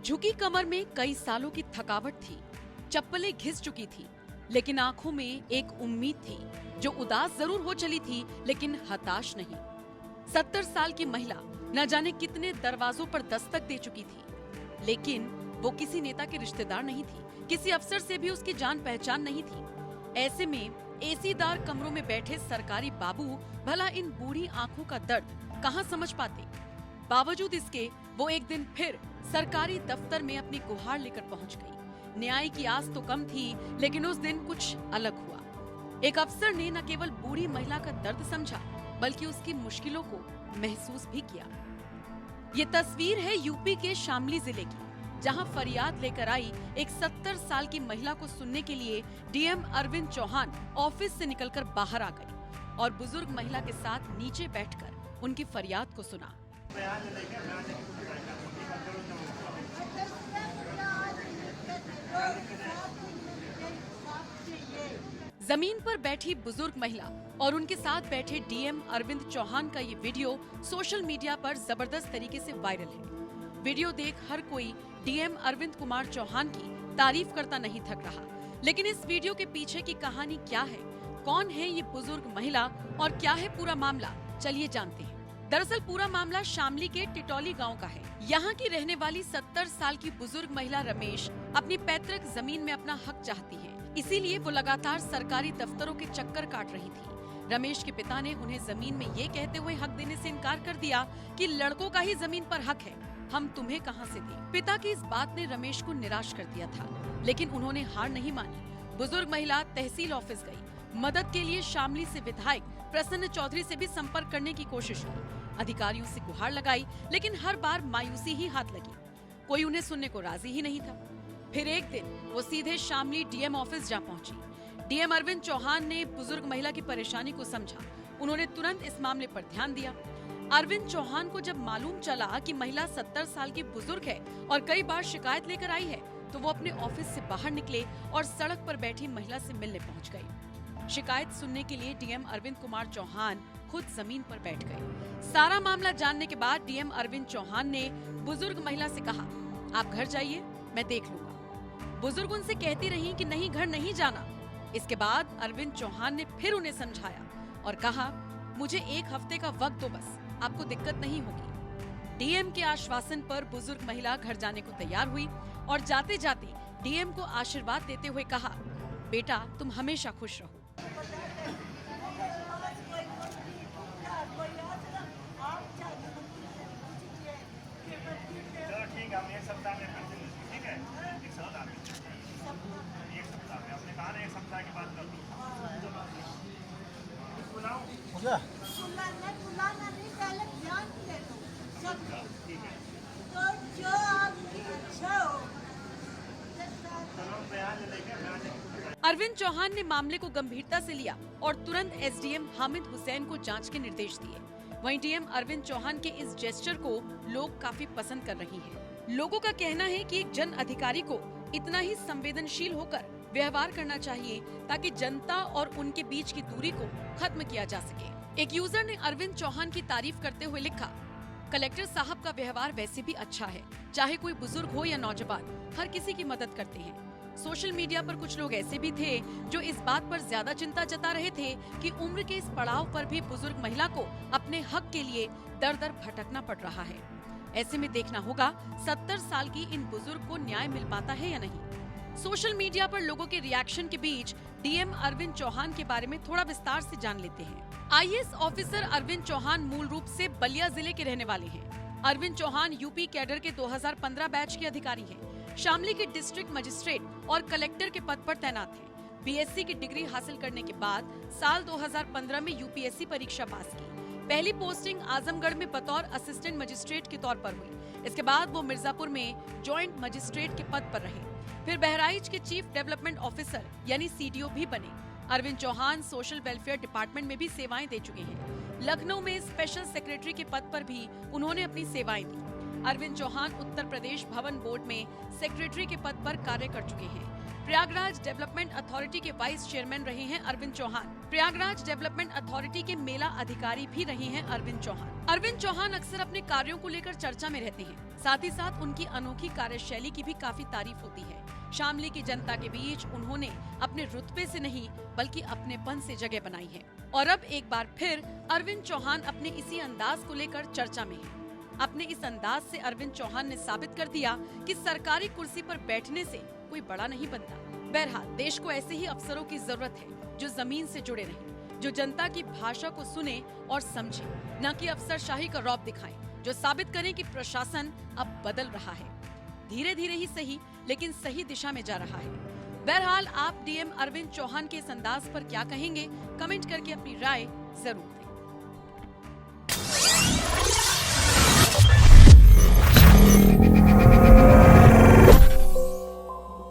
झुकी कमर में कई सालों की थकावट थी, चप्पलें घिस चुकी थी, लेकिन आंखों में एक उम्मीद थी जो उदास जरूर हो चली थी लेकिन हताश नहीं। 70 साल की महिला न जाने कितने दरवाजों पर दस्तक दे चुकी थी, लेकिन वो किसी नेता के रिश्तेदार नहीं थी, किसी अफसर से भी उसकी जान पहचान नहीं थी। ऐसे में एसीदार कमरों में बैठे सरकारी बाबू भला इन बूढ़ी आंखों का दर्द कहां समझ पाते। बावजूद इसके वो एक दिन फिर सरकारी दफ्तर में अपनी गुहार लेकर पहुंच गई। न्याय की आस तो कम थी, लेकिन उस दिन कुछ अलग हुआ। एक अफसर ने न केवल बूढ़ी महिला का दर्द समझा, बल्कि उसकी मुश्किलों को महसूस भी किया। ये तस्वीर है यूपी के शामली जिले की, जहां फरियाद लेकर आई एक 70 साल की महिला को सुनने के लिए डीएम अरविंद चौहान ऑफिस से निकलकर बाहर आ गई और बुजुर्ग महिला के साथ नीचे बैठकर उनकी फरियाद को सुना। जमीन पर बैठी बुजुर्ग महिला और उनके साथ बैठे डीएम अरविंद चौहान का ये वीडियो सोशल मीडिया पर जबरदस्त तरीके से वायरल है। वीडियो देख हर कोई डीएम अरविंद कुमार चौहान की तारीफ करता नहीं थक रहा, लेकिन इस वीडियो के पीछे की कहानी क्या है, कौन है ये बुजुर्ग महिला और क्या है पूरा मामला, चलिए जानते हैं। दरअसल पूरा मामला शामली के टिटौली गांव का है। यहाँ की रहने वाली 70 साल की बुजुर्ग महिला रमेश अपनी पैतृक जमीन में अपना हक चाहती है, इसीलिए वो लगातार सरकारी दफ्तरों के चक्कर काट रही थी। रमेश के पिता ने उन्हें जमीन में ये कहते हुए हक देने से इनकार कर दिया कि लड़कों का ही जमीन पर हक है, हम तुम्हें कहां से दें। पिता की इस बात ने रमेश को निराश कर दिया था, लेकिन उन्होंने हार नहीं मानी। बुजुर्ग महिला तहसील ऑफिस गई। मदद के लिए शामली से विधायक प्रसन्न चौधरी से भी संपर्क करने की कोशिश की। अधिकारियों से गुहार लगाई, लेकिन हर बार मायूसी ही हाथ लगी। कोई उन्हें सुनने को राजी ही नहीं था। फिर एक दिन वो सीधे शामली डीएम ऑफिस जा पहुंची। डीएम अरविंद चौहान ने बुजुर्ग महिला की परेशानी को समझा। उन्होंने तुरंत इस मामले पर ध्यान दिया। अरविंद चौहान को जब मालूम चला कि महिला 70 साल की बुजुर्ग है और कई बार शिकायत लेकर आई है, तो वो अपने ऑफिस से बाहर निकले और सड़क पर बैठी महिला से मिलने पहुंच गए। शिकायत सुनने के लिए डीएम अरविंद कुमार चौहान खुद जमीन पर बैठ गए। सारा मामला जानने के बाद डीएम अरविंद चौहान ने बुजुर्ग महिला से कहा, आप घर जाइए, मैं देख लूंगा। बुजुर्ग उनसे कहती रही कि नहीं, घर नहीं जाना। इसके बाद अरविंद चौहान ने फिर उन्हें समझाया और कहा, मुझे एक हफ्ते का वक्त दो बस, आपको दिक्कत नहीं होगी। डीएम के आश्वासन पर बुजुर्ग महिला घर जाने को तैयार हुई और जाते जाते डीएम को आशीर्वाद देते हुए कहा, बेटा तुम हमेशा खुश रहो। ठीक है, हम एक सप्ताह में ठीक है, एक सप्ताह में आपने कहा ना, एक सप्ताह के बाद कर हो गया? ठीक है, तो जो आपकी इच्छा हो। चलो बयान लेके अरविंद चौहान ने मामले को गंभीरता से लिया और तुरंत एसडीएम हामिद हुसैन को जांच के निर्देश दिए। वहीं डीएम अरविंद चौहान के इस जेस्चर को लोग काफी पसंद कर रही हैं। लोगों का कहना है कि एक जन अधिकारी को इतना ही संवेदनशील होकर व्यवहार करना चाहिए ताकि जनता और उनके बीच की दूरी को खत्म किया जा सके। एक यूजर ने अरविंद चौहान की तारीफ करते हुए लिखा, कलेक्टर साहब का व्यवहार वैसे भी अच्छा है, चाहे कोई बुजुर्ग हो या नौजवान, हर किसी की मदद करते हैं। सोशल मीडिया पर कुछ लोग ऐसे भी थे जो इस बात पर ज्यादा चिंता जता रहे थे कि उम्र के इस पड़ाव पर भी बुजुर्ग महिला को अपने हक के लिए दर दर भटकना पड़ रहा है। ऐसे में देखना होगा 70 साल की इन बुजुर्ग को न्याय मिल पाता है या नहीं। सोशल मीडिया पर लोगों के रिएक्शन के बीच डीएम अरविंद चौहान के बारे में थोड़ा विस्तार से जान लेते हैं। आईएएस ऑफिसर अरविंद चौहान मूल रूप से बलिया जिले के रहने वाले हैं। अरविंद चौहान यूपी कैडर के 2015 बैच के अधिकारी हैं। शामली के डिस्ट्रिक्ट मजिस्ट्रेट और कलेक्टर के पद पर तैनात हैं। बीएससी की डिग्री हासिल करने के बाद साल 2015 में यूपीएससी परीक्षा पास की। पहली पोस्टिंग आजमगढ़ में बतौर असिस्टेंट मजिस्ट्रेट के तौर पर हुई। इसके बाद वो मिर्जापुर में जॉइंट मजिस्ट्रेट के पद पर रहे। फिर बहराइच के चीफ डेवलपमेंट ऑफिसर यानी सीडीओ भी बने। Arvind Chauhan social welfare department में भी सेवाएं दे चुके हैं। लखनऊ में स्पेशल सेक्रेटरी के पद पर भी उन्होंने अपनी सेवाएं दी। अरविंद चौहान उत्तर प्रदेश भवन बोर्ड में सेक्रेटरी के पद पर कार्य कर चुके हैं। प्रयागराज डेवलपमेंट अथॉरिटी के वाइस चेयरमैन रहे हैं अरविंद चौहान। प्रयागराज डेवलपमेंट अथॉरिटी के मेला अधिकारी भी रहे हैं अरविंद चौहान। अरविंद चौहान अक्सर अपने कार्यों को लेकर चर्चा में रहते हैं। साथ ही साथ उनकी अनोखी कार्यशैली की भी काफी तारीफ होती है। शामली की जनता के बीच उन्होंने अपने रुतबे से नहीं बल्कि अपनेपन से जगह बनाई है। और अब एक बार फिर अरविंद चौहान अपने इसी अंदाज को लेकर चर्चा में है। अपने इस अंदाज से अरविंद चौहान ने साबित कर दिया कि सरकारी कुर्सी पर बैठने से कोई बड़ा नहीं बनता। बहरहाल देश को ऐसे ही अफसरों की जरूरत है जो जमीन से जुड़े रहें, जो जनता की भाषा को सुने और समझे, न कि अफसरशाही का रौब दिखाएं, जो साबित करें कि प्रशासन अब बदल रहा है। धीरे धीरे ही सही लेकिन सही दिशा में जा रहा है। बहरहाल आप डीएम अरविंद चौहान के इस अंदाज पर क्या कहेंगे? कमेंट करके अपनी राय जरूर दें।